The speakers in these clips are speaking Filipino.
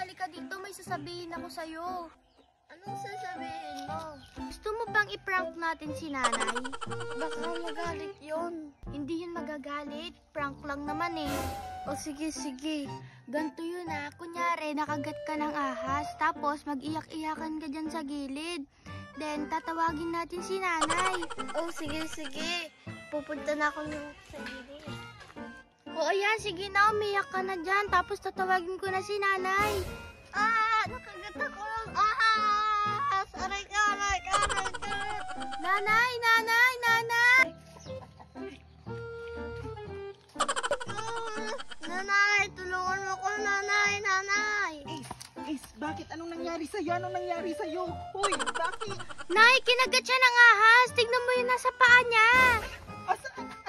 halika dito. May sasabihin ako sa'yo. Anong sasabihin mo? Gusto mo bang i-prank natin si nanay? Baka magalit yun. Hindi yun magagalit. Prank lang naman eh. O sige, sige. Ganto yun ah. Kunyari, nakagat ka ng ahas. Tapos, mag-iyak-iyakan ka dyan sa gilid. Then, tatawagin natin si nanay. O sige, sige. Pupunta na ako sa gilid. O ayan, sige na. Umiyak ka na dyan. Tapos, tatawagin ko na si nanay. Nakagat ako ng ahas! Aray ka, aray ka, aray ka! Nanay, nanay, nanay! Nanay, tulungan mo ko, nanay, nanay! Ace, bakit? Anong nangyari sa'yo? Anong nangyari sa'yo? Hoy, bakit? Nay, kinagat siya ng ahas. Tignan mo yun nasa paa niya.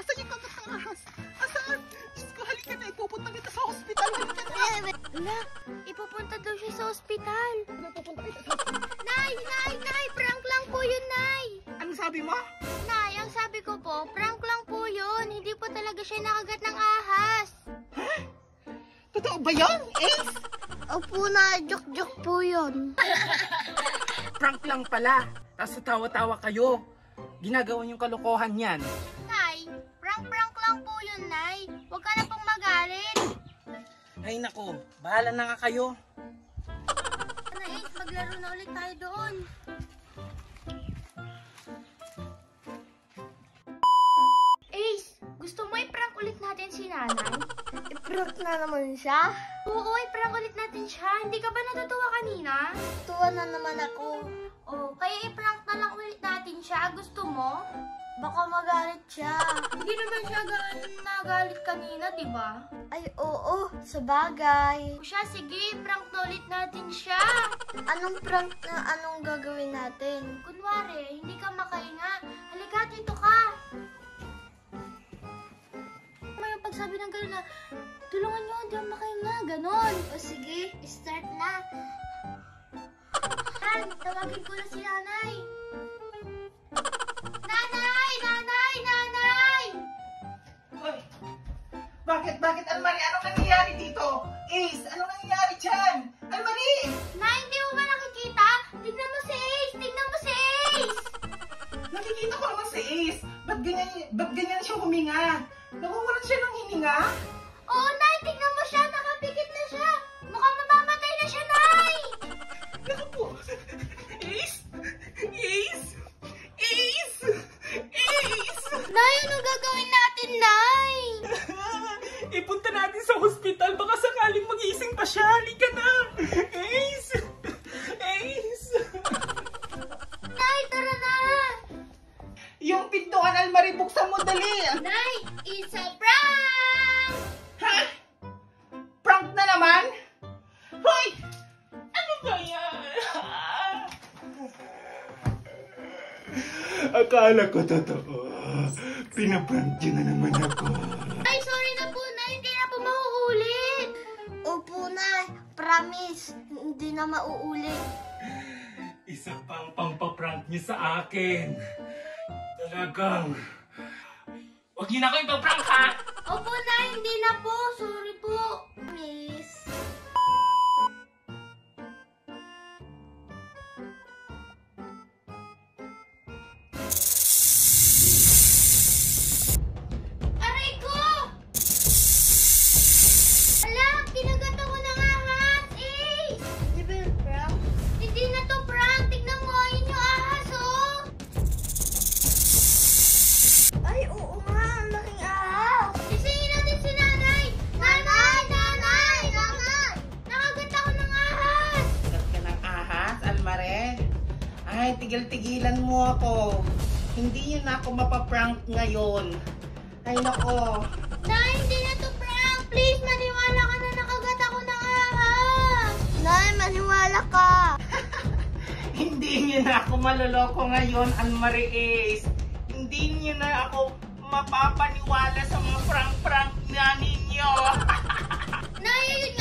Asan yung kagat ng ahas? Asaan? Diyos ko, halika na. Ipupunta kita sa hospital. Halika na. Ala, ipupunta daw siya sa ospital. Pupunta kita sa hospital. Nay, nay, nay, prank lang po yun, nay. Anong sabi mo? Nay, ang sabi ko po, prank lang po yun. Hindi po talaga siya nakagat ng ahas. Totoo ba yun, Ace? Opo na, joke-joke po yun. Prank lang pala. Tapos tawa-tawa kayo. Ginagawa yung kalokohan yan. Nay, prank lang po yun, nay. Huwag ka na pong magalit. Ay nako, bahala na nga kayo. Ano, Ace, maglaro na ulit tayo doon. Ace, gusto mo i-prank ulit natin si nanay? I-prank na naman siya. Oo, i-prank ulit natin siya. Hindi ka ba natutuwa kanina? Tuwa na naman ako. Oh, kaya i-prank na lang ulit natin siya. Gusto mo? Baka magalit siya. Hindi naman siya nagalit kanina, di ba? Ay, oo, sabagay. O siya, sige, prank na ulit natin siya. Anong prank na anong gagawin natin? Kunwari, hindi ka makahinga. Halika, dito ka. May pagsabi ng gano'n na, tulungan niyo, hindi ako makahinga. Ganon. O sige, start na. Han, tawagin ko na si nanay. Nanay! Nanay! Nanay! Hoy, bakit, Almarie? Anong nangyayari dito? Ace, anong nangyayari dyan? Almarie! Nay, hindi mo ba nakikita? Tignan mo si Ace! Tignan mo si Ace! Nakikita ko naman si Ace. Ba't ganyan siya huminga? Nakukulan siya ng hininga? Oo, Nay! Tignan mo siya! Nakapikit na siya! Mukhang mamamatay na siya, Nay! Naku po. Ace! Ace! Ace! Ace! Nay, ano gagawin natin, Nay? Ipunta natin sa hospital. Baka sakaling mag-iising pa siya. Halika na. Ace! Ace! Nay, tara na! Yung pintuan, Almarie, buksan mo dali. Nay, it's a prank! Ha? Prank na naman? Hoy! Ano ba yan? Akala ko totoo. Pinaprank niyo na naman ako. Ay, sorry na po, Nay. Hindi na po mauulit. Opo na, promise, hindi na mauulit. Isa pang pampaprank niyo sa akin. Talagang... Huwag niyo na ako ipaprank, ha? Opo, Nay. Hindi na po. Sorry po. Miss. Aray ko! Ala, kinagat ako ng ahas, Ace! Di ba yung prank? Hindi na to prank. Tignan mo, yun yung ahas, oh! Ay, oo nga, ang laking ahas. Isingin natin si nanay! Nanay! Nanay! Nanay! Nakagat ako ng ahas! Gat ka ng ahas, Almarie? Ay, tigil-tigilan mo ako. Hindi yun ako mapaprank ngayon. Ay, nako. Nay, hindi na to prank! Please, maniwala ka na nakagat ako ng ahas! Nay, maniwala ka. Hindi niyo na ako maloloko ngayon, Almarie Ace. Hindi niyo na ako mapapaniwala sa mga prank-prank na ninyo. Nay, yun